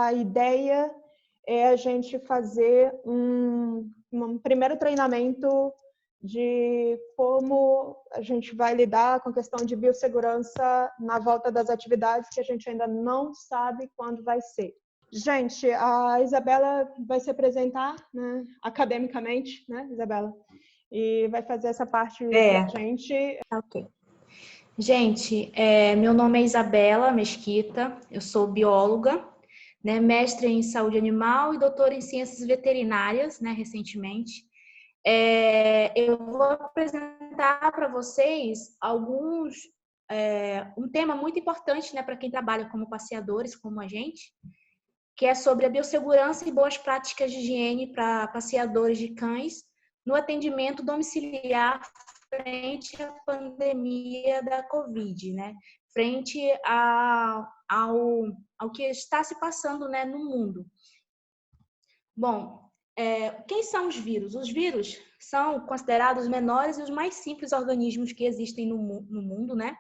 a ideia é a gente fazer um primeiro treinamento de como a gente vai lidar com a questão de biossegurança na volta das atividades, que a gente ainda não sabe quando vai ser. Gente, a Isabela vai se apresentar, né, academicamente, né, Isabela? E vai fazer essa parte pra gente. Ok. Gente, meu nome é Isabela Mesquita, eu sou bióloga, né, mestre em saúde animal e doutora em ciências veterinárias, né, recentemente. Eu vou apresentar para vocês um tema muito importante, né, para quem trabalha como passeadores, como a gente, que é sobre a biossegurança e boas práticas de higiene para passeadores de cães no atendimento domiciliar frente à pandemia da Covid, né? Frente ao que está se passando, né, no mundo. Bom, quem são os vírus? Os vírus são considerados os menores e os mais simples organismos que existem no mundo, né?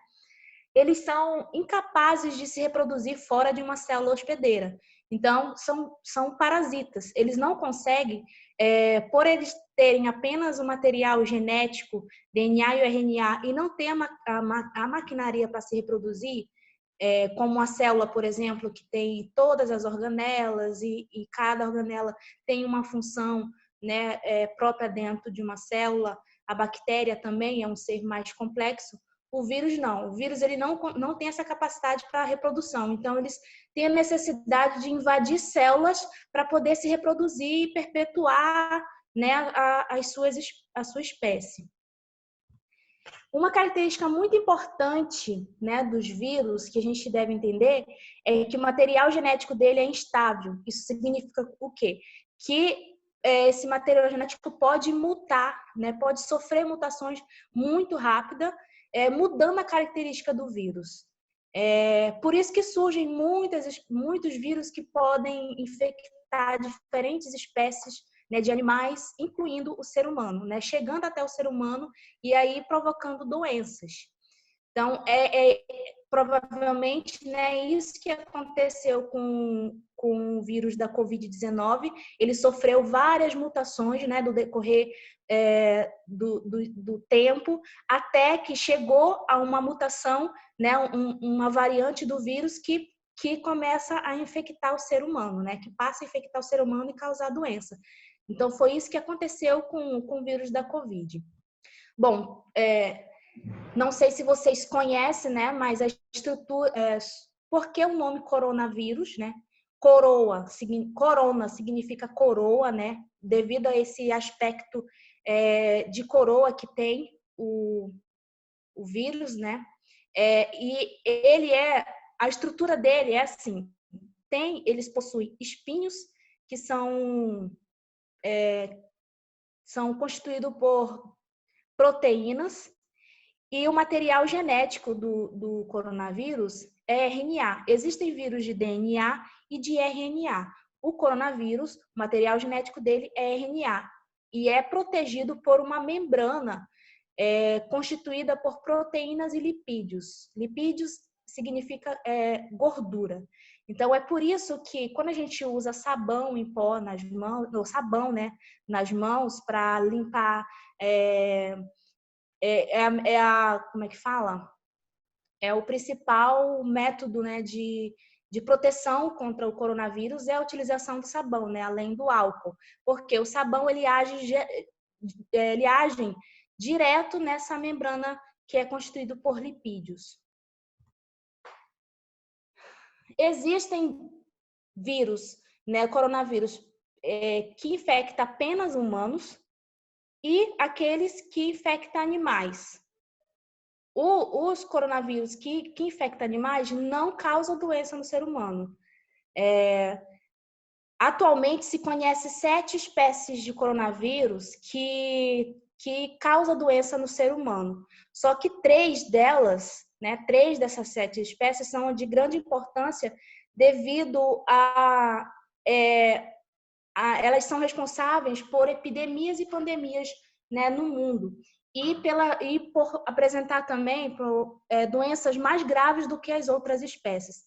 Eles são incapazes de se reproduzir fora de uma célula hospedeira. Então, são parasitas. Eles não conseguem, por eles terem apenas o material genético, DNA e o RNA, e não ter a maquinaria para se reproduzir, como a célula, por exemplo, que tem todas as organelas e cada organela tem uma função, né, própria dentro de uma célula. A bactéria também é um ser mais complexo. O vírus não. O vírus ele não tem essa capacidade para reprodução. Então, eles têm a necessidade de invadir células para poder se reproduzir e perpetuar, né, a sua espécie. Uma característica muito importante, né, dos vírus que a gente deve entender é que o material genético dele é instável. Isso significa o quê? Que esse material genético pode mutar, né, pode sofrer mutações muito rápidas, mudando a característica do vírus. Por isso que surgem muitos vírus que podem infectar diferentes espécies, né, de animais, incluindo o ser humano, né, chegando até o ser humano e aí provocando doenças. Então, provavelmente, né, isso que aconteceu com o vírus da Covid-19. Ele sofreu várias mutações, né, do decorrer do tempo, até que chegou a uma mutação, né, uma variante do vírus que começa a infectar o ser humano, né, que passa a infectar o ser humano e causar doença. Então, foi isso que aconteceu com o vírus da Covid. Bom, não sei se vocês conhecem, né? Mas a estrutura... por que o nome coronavírus, né? Corona significa coroa, né? Devido a esse aspecto de coroa que tem o vírus, né? E a estrutura dele é assim: eles possuem espinhos que são constituídos por proteínas, e o material genético do coronavírus é RNA. Existem vírus de DNA e de RNA. O coronavírus, o material genético dele é RNA e é protegido por uma membrana constituída por proteínas e lipídios. Lipídios significa gordura. Então, é por isso que quando a gente usa sabão em pó nas mãos, ou sabão, né, nas mãos para limpar... como é que fala? É o principal método, né, de proteção contra o coronavírus é a utilização do sabão, né, além do álcool. Porque o sabão ele age direto nessa membrana que é constituído por lipídios. Existem vírus, né, coronavírus, que infecta apenas humanos e aqueles que infectam animais. Os coronavírus que infectam animais não causam doença no ser humano. Atualmente se conhece 7 espécies de coronavírus que causam doença no ser humano. Só que 3 delas, né, 3 dessas 7 espécies são de grande importância devido elas são responsáveis por epidemias e pandemias, né, no mundo. E por apresentar também doenças mais graves do que as outras espécies.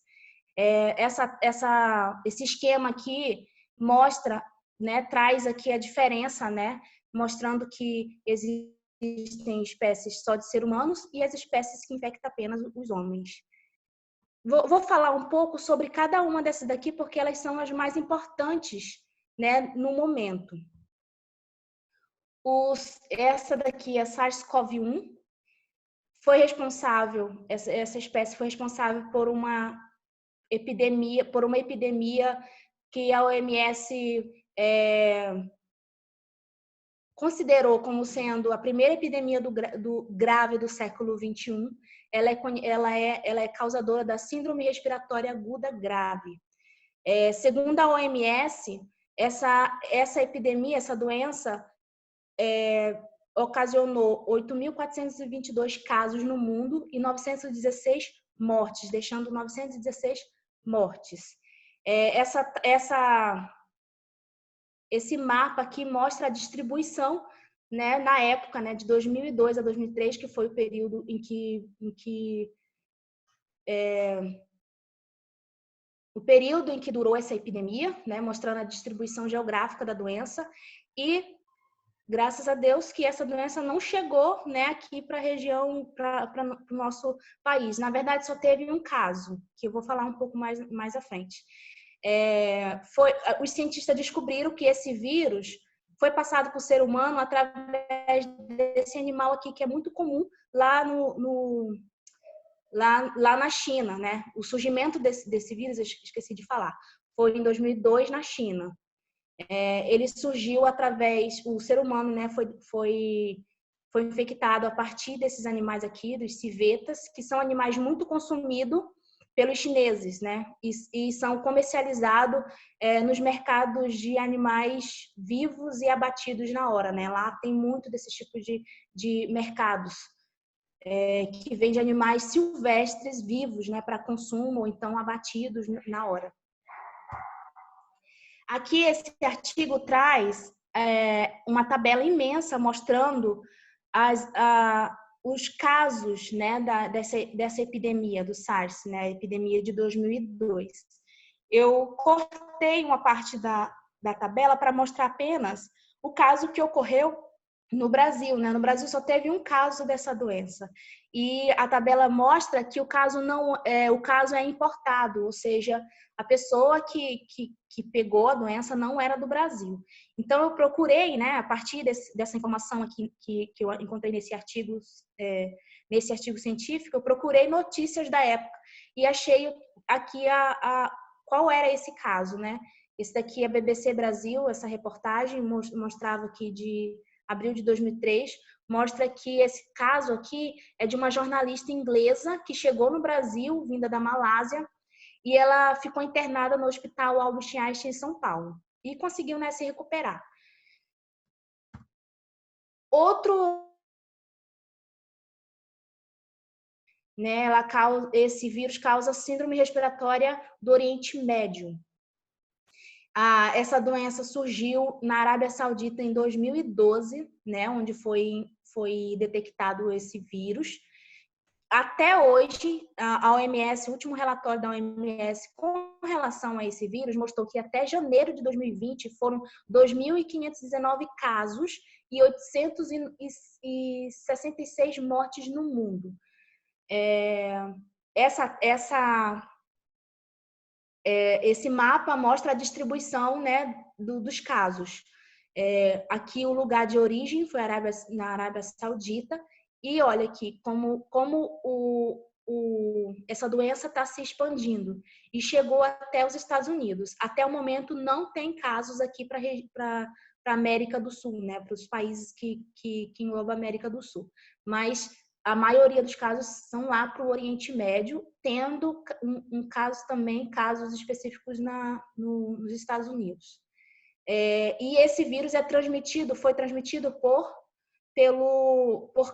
Esse esquema aqui mostra, né, traz aqui a diferença, né, mostrando que existem espécies só de seres humanos e as espécies que infectam apenas os homens. Vou falar um pouco sobre cada uma dessas daqui, porque elas são as mais importantes, né, no momento. Essa daqui, a SARS-CoV-1, essa espécie foi responsável por uma epidemia que a OMS considerou como sendo a primeira epidemia do grave do século XXI. Ela é causadora da síndrome respiratória aguda grave. Segundo a OMS, essa epidemia, essa doença, ocasionou 8.422 casos no mundo e 916 mortes, deixando 916 mortes. Esse mapa aqui mostra a distribuição, né, na época, né, de 2002 a 2003, que foi o período em que durou essa epidemia, né, mostrando a distribuição geográfica da doença. E graças a Deus que essa doença não chegou, né, aqui para a região, para o nosso país. Na verdade, só teve um caso, que eu vou falar um pouco mais à frente. Os cientistas descobriram que esse vírus foi passado por ser humano através desse animal aqui, que é muito comum lá lá na China, né? O surgimento desse vírus, eu esqueci de falar, foi em 2002 na China. Ele surgiu o ser humano, né, foi infectado a partir desses animais aqui, dos civetas, que são animais muito consumidos pelos chineses, né, e são comercializados nos mercados de animais vivos e abatidos na hora, né. Lá tem muito desses tipos de mercados que vende animais silvestres vivos, né, para consumo ou então abatidos na hora. Aqui esse artigo traz uma tabela imensa mostrando os casos, né, dessa epidemia do SARS, né, a epidemia de 2002. Eu cortei uma parte da tabela para mostrar apenas o caso que ocorreu no Brasil, né? No Brasil só teve um caso dessa doença. E a tabela mostra que o caso é importado, ou seja, a pessoa que pegou a doença não era do Brasil. Então eu procurei, né, a partir dessa informação aqui que eu encontrei nesse artigo científico, eu procurei notícias da época e achei aqui qual era esse caso, né? Esse daqui é a BBC Brasil, essa reportagem mostrava aqui de abril de 2003, mostra que esse caso aqui é de uma jornalista inglesa que chegou no Brasil, vinda da Malásia, e ela ficou internada no Hospital Albert Einstein, em São Paulo, e conseguiu, né, se recuperar. Né, esse vírus causa síndrome respiratória do Oriente Médio. Essa doença surgiu na Arábia Saudita em 2012, né, onde foi detectado esse vírus. Até hoje, a OMS, o último relatório da OMS com relação a esse vírus mostrou que até janeiro de 2020 foram 2.519 casos e 866 mortes no mundo. Esse mapa mostra a distribuição, né, dos casos. Aqui o lugar de origem foi na Arábia Saudita. E olha aqui como essa doença está se expandindo e chegou até os Estados Unidos. Até o momento não tem casos aqui para a América do Sul, né, para os países que englobam a América do Sul. Mas a maioria dos casos são lá para o Oriente Médio, tendo casos específicos nos Estados Unidos. E esse vírus foi transmitido por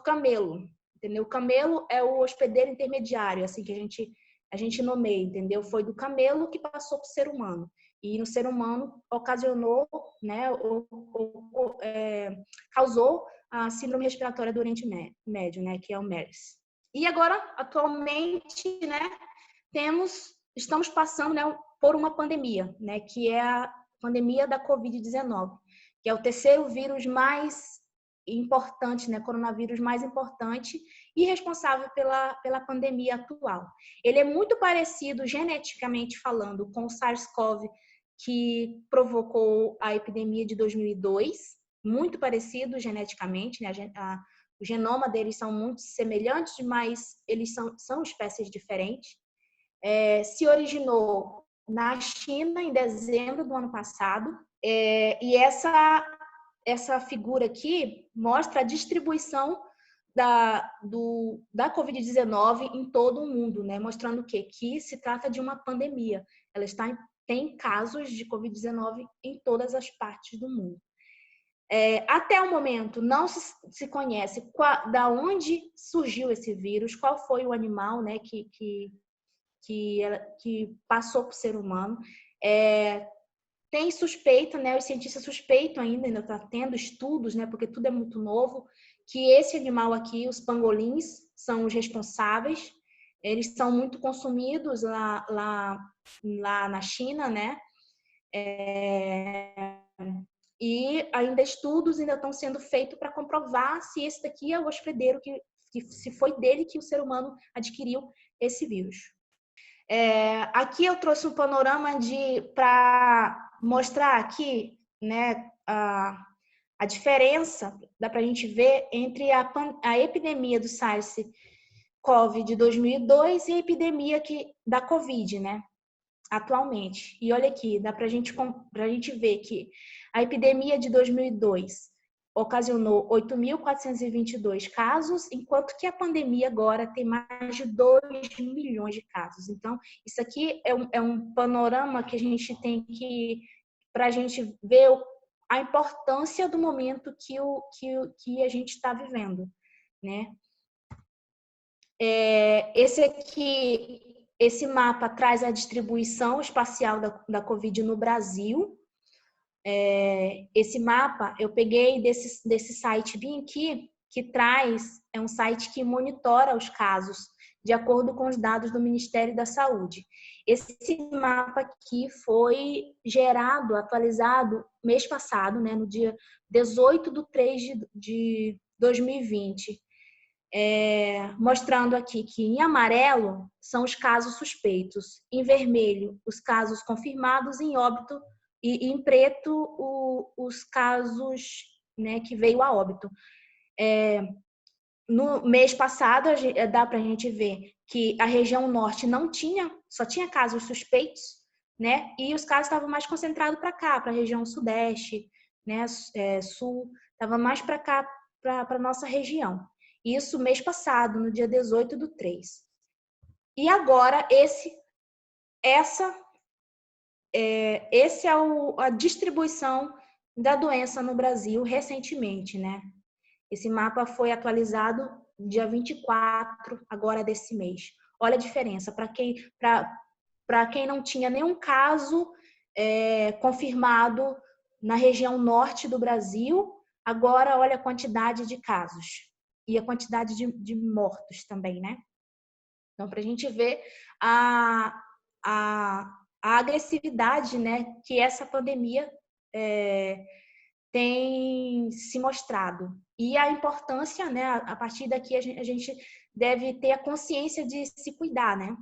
camelo, entendeu? O camelo é o hospedeiro intermediário, assim que a gente nomeia, entendeu? Foi do camelo que passou para o ser humano. E no ser humano ocasionou, né, causou a síndrome respiratória do Oriente Médio, né, que é o MERS. E agora, atualmente, né, temos estamos passando, né, por uma pandemia, né, que é a pandemia da Covid-19, que é o terceiro vírus mais importante, né, coronavírus mais importante e responsável pela pandemia atual. Ele é muito parecido, geneticamente falando, com o SARS-CoV, que provocou a epidemia de 2002, muito parecido geneticamente, né, o genoma deles são muito semelhantes, mas eles são espécies diferentes. Se originou na China em dezembro do ano passado, e essa figura aqui mostra a distribuição da Covid-19 em todo o mundo, né? Mostrando o quê? Que se trata de uma pandemia. Ela tem casos de Covid-19 em todas as partes do mundo. Até o momento, não se conhece da onde surgiu esse vírus, qual foi o animal, né, que passou para o ser humano. Tem suspeita, né? Os cientistas suspeitam ainda está tendo estudos, né? Porque tudo é muito novo, que esse animal aqui, os pangolins, são os responsáveis. Eles são muito consumidos lá na China, né? E ainda estudos ainda estão sendo feitos para comprovar se esse daqui é o hospedeiro, que se foi dele que o ser humano adquiriu esse vírus. Aqui eu trouxe um panorama para mostrar aqui, né, a diferença, dá para a gente ver, entre a epidemia do SARS-CoV de 2002 e a epidemia da Covid, né, atualmente. E olha aqui, dá para a gente ver que a epidemia de 2002 ocasionou 8.422 casos, enquanto que a pandemia agora tem mais de 2 milhões de casos. Então, isso aqui é um panorama que a gente tem para a gente ver a importância do momento que a gente está vivendo, né? Esse mapa traz a distribuição espacial da Covid no Brasil. Esse mapa eu peguei desse site bem aqui, que é um site que monitora os casos de acordo com os dados do Ministério da Saúde. Esse mapa aqui foi gerado, atualizado mês passado, né, no dia 18/3 de 2020. Mostrando aqui que em amarelo são os casos suspeitos, em vermelho os casos confirmados em óbito e em preto os casos, né, que veio a óbito. No mês passado dá para a gente ver que a região norte só tinha casos suspeitos, né, e os casos estavam mais concentrados para cá, para a região sudeste, né, sul, estava mais para cá, para a nossa região. Isso mês passado, no dia 18/3. E agora, essa é a distribuição da doença no Brasil recentemente, né? Esse mapa foi atualizado dia 24, agora desse mês. Olha a diferença. Para quem não tinha nenhum caso confirmado na região norte do Brasil, agora olha a quantidade de casos. E a quantidade de mortos também, né? Então, para a gente ver a agressividade, né, que essa pandemia tem se mostrado. E a importância, né, a partir daqui a gente deve ter a consciência de se cuidar, né?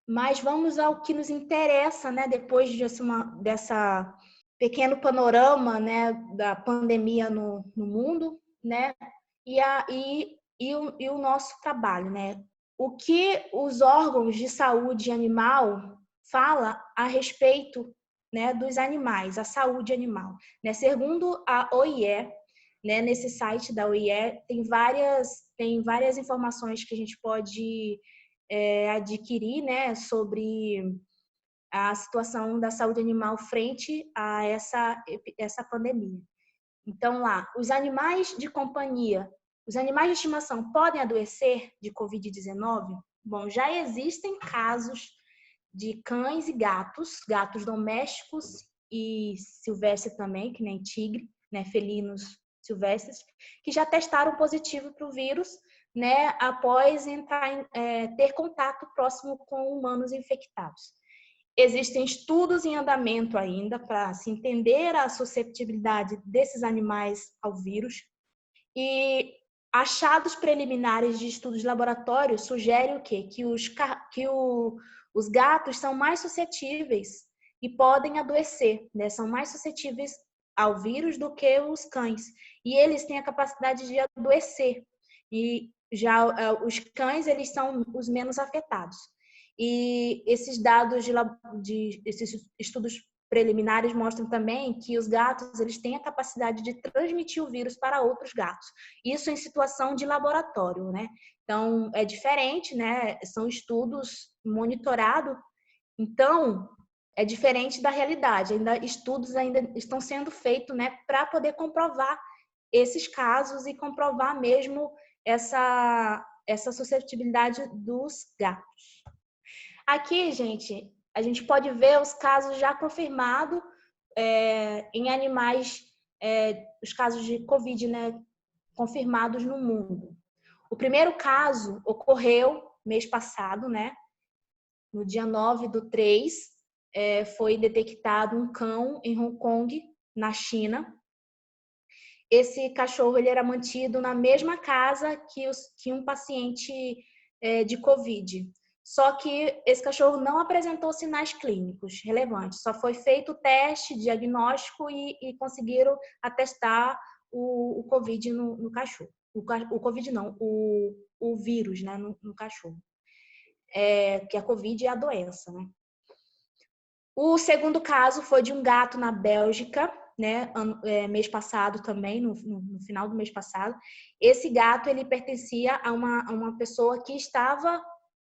Mas vamos ao que nos interessa, né, depois dessa pequeno panorama, né, da pandemia no mundo, né? E o nosso trabalho, né? O que os órgãos de saúde animal falam a respeito, né, dos animais, a saúde animal, né? Segundo a OIE, né, nesse site da OIE tem várias informações que a gente pode adquirir, né, sobre a situação da saúde animal frente a essa pandemia. Então, lá, os animais de estimação podem adoecer de Covid-19? Bom, já existem casos de cães e gatos domésticos e silvestres também, que nem tigre, né, felinos silvestres, que já testaram positivo para o vírus, né, após ter contato próximo com humanos infectados. Existem estudos em andamento ainda para se entender a susceptibilidade desses animais ao vírus. E achados preliminares de estudos de laboratório sugerem o quê? Que os gatos são mais suscetíveis e podem adoecer, né? São mais suscetíveis ao vírus do que os cães. E eles têm a capacidade de adoecer. E já os cães, eles são os menos afetados. E esses dados esses estudos preliminares mostram também que os gatos, eles têm a capacidade de transmitir o vírus para outros gatos. Isso em situação de laboratório, né? Então, é diferente, né? São estudos monitorados. Então, é diferente da realidade. Estudos ainda estão sendo feitos, né, para poder comprovar esses casos e comprovar mesmo essa suscetibilidade dos gatos. Aqui, gente, a gente pode ver os casos já confirmados em animais, os casos de Covid, né, confirmados no mundo. O primeiro caso ocorreu mês passado, né? No dia 9/3, foi detectado um cão em Hong Kong, na China. Esse cachorro ele era mantido na mesma casa que um paciente de Covid. Só que esse cachorro não apresentou sinais clínicos relevantes. Só foi feito o teste diagnóstico e conseguiram atestar o Covid no cachorro. O Covid não, o vírus, né, no cachorro. Que a Covid é a doença, né? O segundo caso foi de um gato na Bélgica, né, mês passado também, no final do mês passado. Esse gato, ele pertencia a uma pessoa que estava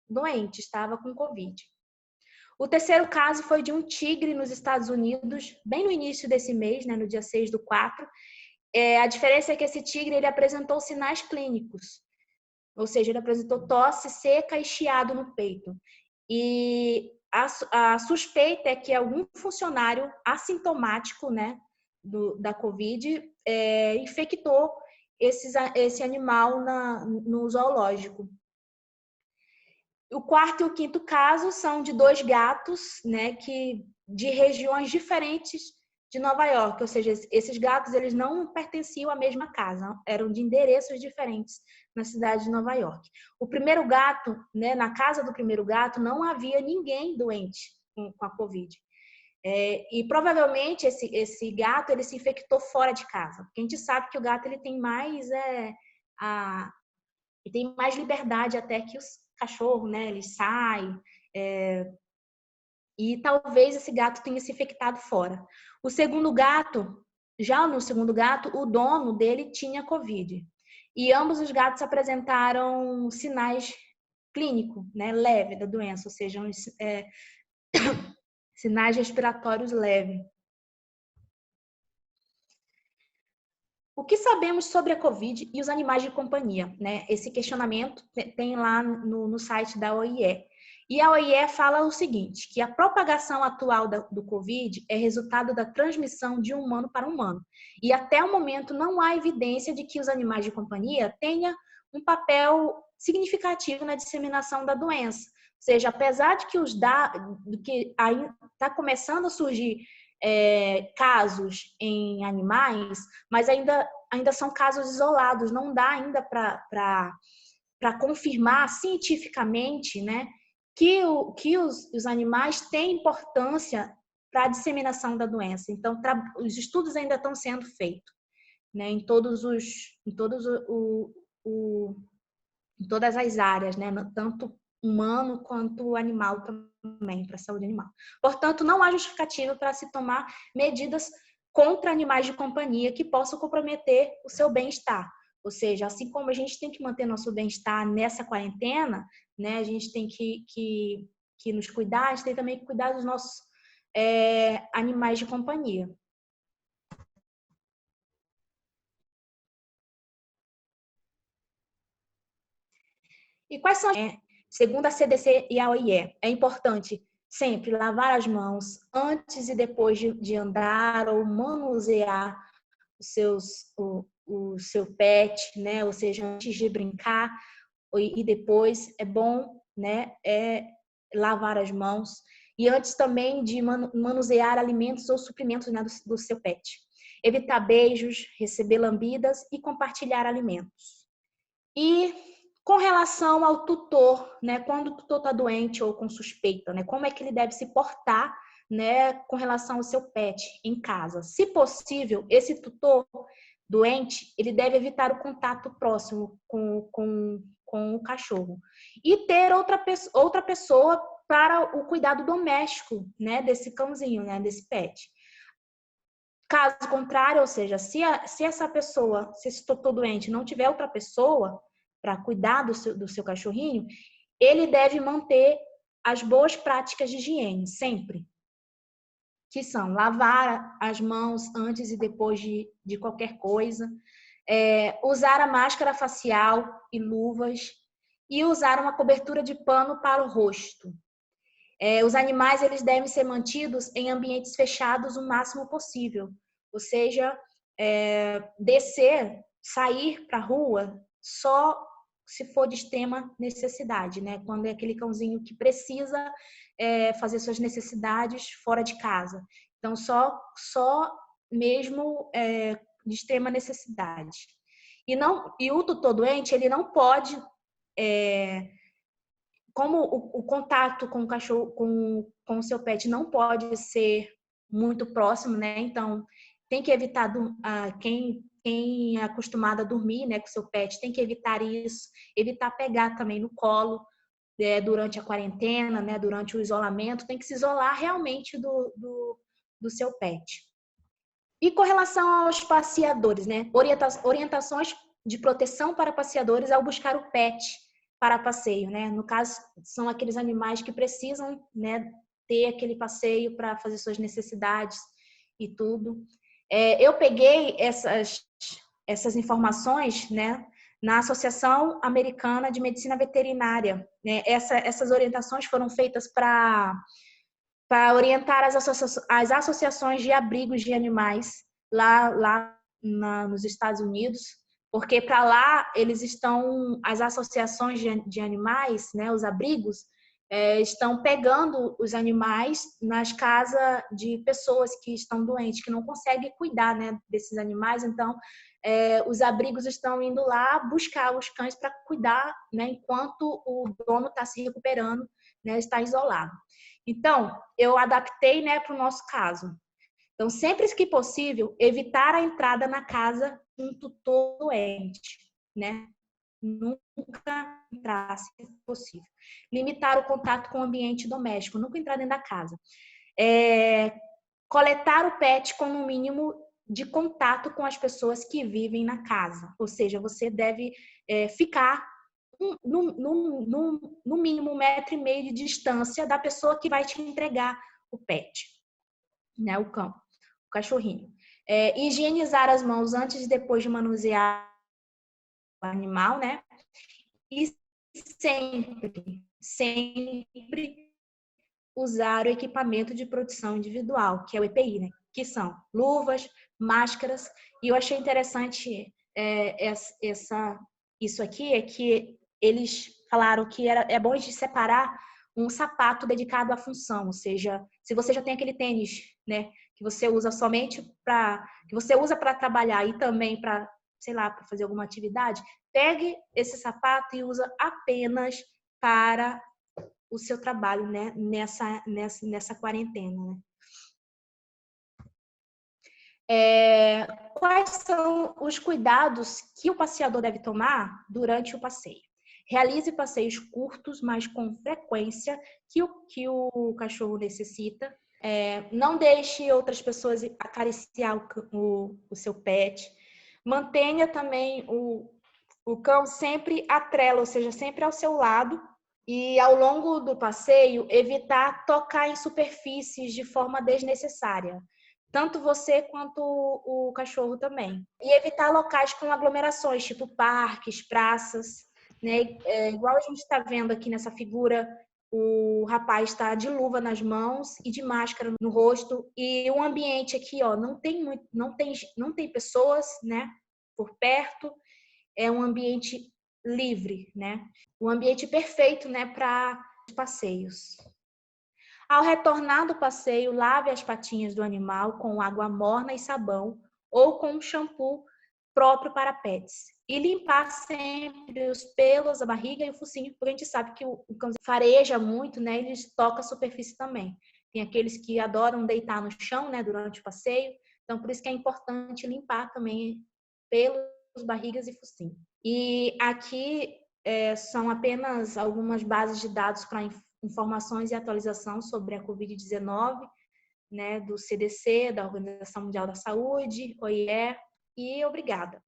doente, estava com Covid. O terceiro caso foi de um tigre nos Estados Unidos, bem no início desse mês, né, no dia 6/4. A diferença é que esse tigre ele apresentou sinais clínicos, ou seja, ele apresentou tosse seca e chiado no peito. E a suspeita é que algum funcionário assintomático, né, da Covid infectou esse animal no zoológico. O quarto e o quinto caso são de 2 gatos, né, de regiões diferentes de Nova York, ou seja, esses gatos eles não pertenciam à mesma casa, eram de endereços diferentes na cidade de Nova York. O primeiro gato, né, na casa do primeiro gato não havia ninguém doente com a Covid. E provavelmente esse gato ele se infectou fora de casa, porque a gente sabe que o gato ele tem mais liberdade até que os cachorros, né? Ele sai e talvez esse gato tenha se infectado fora. O segundo gato, já no segundo gato, o dono dele tinha Covid. E ambos os gatos apresentaram sinais clínicos, né, leve da doença, ou seja, sinais respiratórios leves. O que sabemos sobre a Covid e os animais de companhia? Né? Esse questionamento tem lá no site da OIE. E a OIE fala o seguinte, que a propagação atual do Covid é resultado da transmissão de um humano para humano. E até o momento não há evidência de que os animais de companhia tenham um papel significativo na disseminação da doença. Ou seja, apesar de que está começando a surgir casos em animais, mas ainda são casos isolados, não dá ainda para confirmar cientificamente, né, que os animais têm importância para a disseminação da doença. Então, os estudos ainda estão sendo feitos, né, em todas as áreas, né, tanto humano quanto animal também, para a saúde animal. Portanto, não há justificativa para se tomar medidas contra animais de companhia que possam comprometer o seu bem-estar. Ou seja, assim como a gente tem que manter nosso bem-estar nessa quarentena, né, a gente tem que nos cuidar, a gente tem também que cuidar dos nossos animais de companhia. E quais são, segundo a CDC e a OIE, é importante sempre lavar as mãos antes e depois de andar ou manusear o seu pet, né? Ou seja, antes de brincar e depois é bom, né? Lavar as mãos. e antes também de manusear alimentos ou suprimentos, né, do seu pet. Evitar beijos, receber lambidas e compartilhar alimentos. E com relação ao tutor, né, quando o tutor está doente ou com suspeita, né, como é que ele deve se portar, né, com relação ao seu pet em casa? Se possível, esse tutor doente, ele deve evitar o contato próximo com o cachorro e ter outra pessoa para o cuidado doméstico, né, desse cãozinho, né, desse pet. Caso contrário, ou seja, se essa pessoa, se esse tutor doente não tiver outra pessoa para cuidar do seu cachorrinho, ele deve manter as boas práticas de higiene, sempre. Que são lavar as mãos antes e depois de qualquer coisa, usar a máscara facial e luvas e usar uma cobertura de pano para o rosto. Os animais eles devem ser mantidos em ambientes fechados o máximo possível, ou seja, sair para a rua só se for de extrema necessidade, né? Quando é aquele cãozinho que precisa fazer suas necessidades fora de casa. Então, só mesmo de extrema necessidade. E o tutor doente, ele não pode... como o contato com o cachorro, com o seu pet não pode ser muito próximo, né? Então, tem que evitar quem é acostumado a dormir, né, com o seu pet, tem que evitar isso, evitar pegar também no colo durante a quarentena, né, durante o isolamento, tem que se isolar realmente do seu pet. E com relação aos passeadores, né, orientações de proteção para passeadores ao buscar o pet para passeio, né? No caso, são aqueles animais que precisam, né, ter aquele passeio para fazer suas necessidades e tudo. Eu peguei essas informações, né, na Associação Americana de Medicina Veterinária, né? Essas orientações foram feitas para orientar as associações de abrigos de animais lá nos Estados Unidos, porque para lá eles estão, as associações de animais, né, os abrigos, estão pegando os animais nas casas de pessoas que estão doentes, que não conseguem cuidar, né, desses animais. Então, os abrigos estão indo lá buscar os cães para cuidar, né, enquanto o dono está se recuperando, né, está isolado. Então, eu adaptei, né, para o nosso caso. Então, sempre que possível, evitar a entrada na casa de um tutor doente, né? Nunca entrar, se possível. Limitar o contato com o ambiente doméstico, nunca entrar dentro da casa. Coletar o pet com o mínimo de contato com as pessoas que vivem na casa. Ou seja, você deve ficar no mínimo 1,5 metro de distância da pessoa que vai te entregar o pet, né? O cão, o cachorrinho. Higienizar as mãos antes e depois de manusear o animal, né? E sempre usar o equipamento de proteção individual, que é o EPI, né? Que são luvas, máscaras. E eu achei interessante isso aqui, é que eles falaram que é bom de separar um sapato dedicado à função, ou seja, se você já tem aquele tênis, né, que você usa somente que você usa para trabalhar e também para, sei lá, para fazer alguma atividade, pegue esse sapato e usa apenas para o seu trabalho, né, nessa quarentena, né? Quais são os cuidados que o passeador deve tomar durante o passeio? Realize passeios curtos, mas com frequência que o cachorro necessita. Não deixe outras pessoas acariciar o seu pet. Mantenha também o cão sempre à trela, ou seja, sempre ao seu lado. E ao longo do passeio, evitar tocar em superfícies de forma desnecessária. Tanto você quanto o cachorro também. E evitar locais com aglomerações, tipo parques, praças, né? Igual a gente está vendo aqui nessa figura, o rapaz está de luva nas mãos e de máscara no rosto. E o ambiente aqui, ó, não tem pessoas, né, por perto. É um ambiente livre, né? O ambiente perfeito, né, para passeios. Ao retornar do passeio, lave as patinhas do animal com água morna e sabão ou com um shampoo próprio para pets. E limpar sempre os pelos, a barriga e o focinho, porque a gente sabe que o cãozinho fareja muito, né? Ele toca a superfície também. Tem aqueles que adoram deitar no chão, né, durante o passeio. Então, por isso que é importante limpar também pelos, barrigas e focinho. E aqui são apenas algumas bases de dados para informações e atualização sobre a Covid-19, né, do CDC, da Organização Mundial da Saúde, OIE, e obrigada.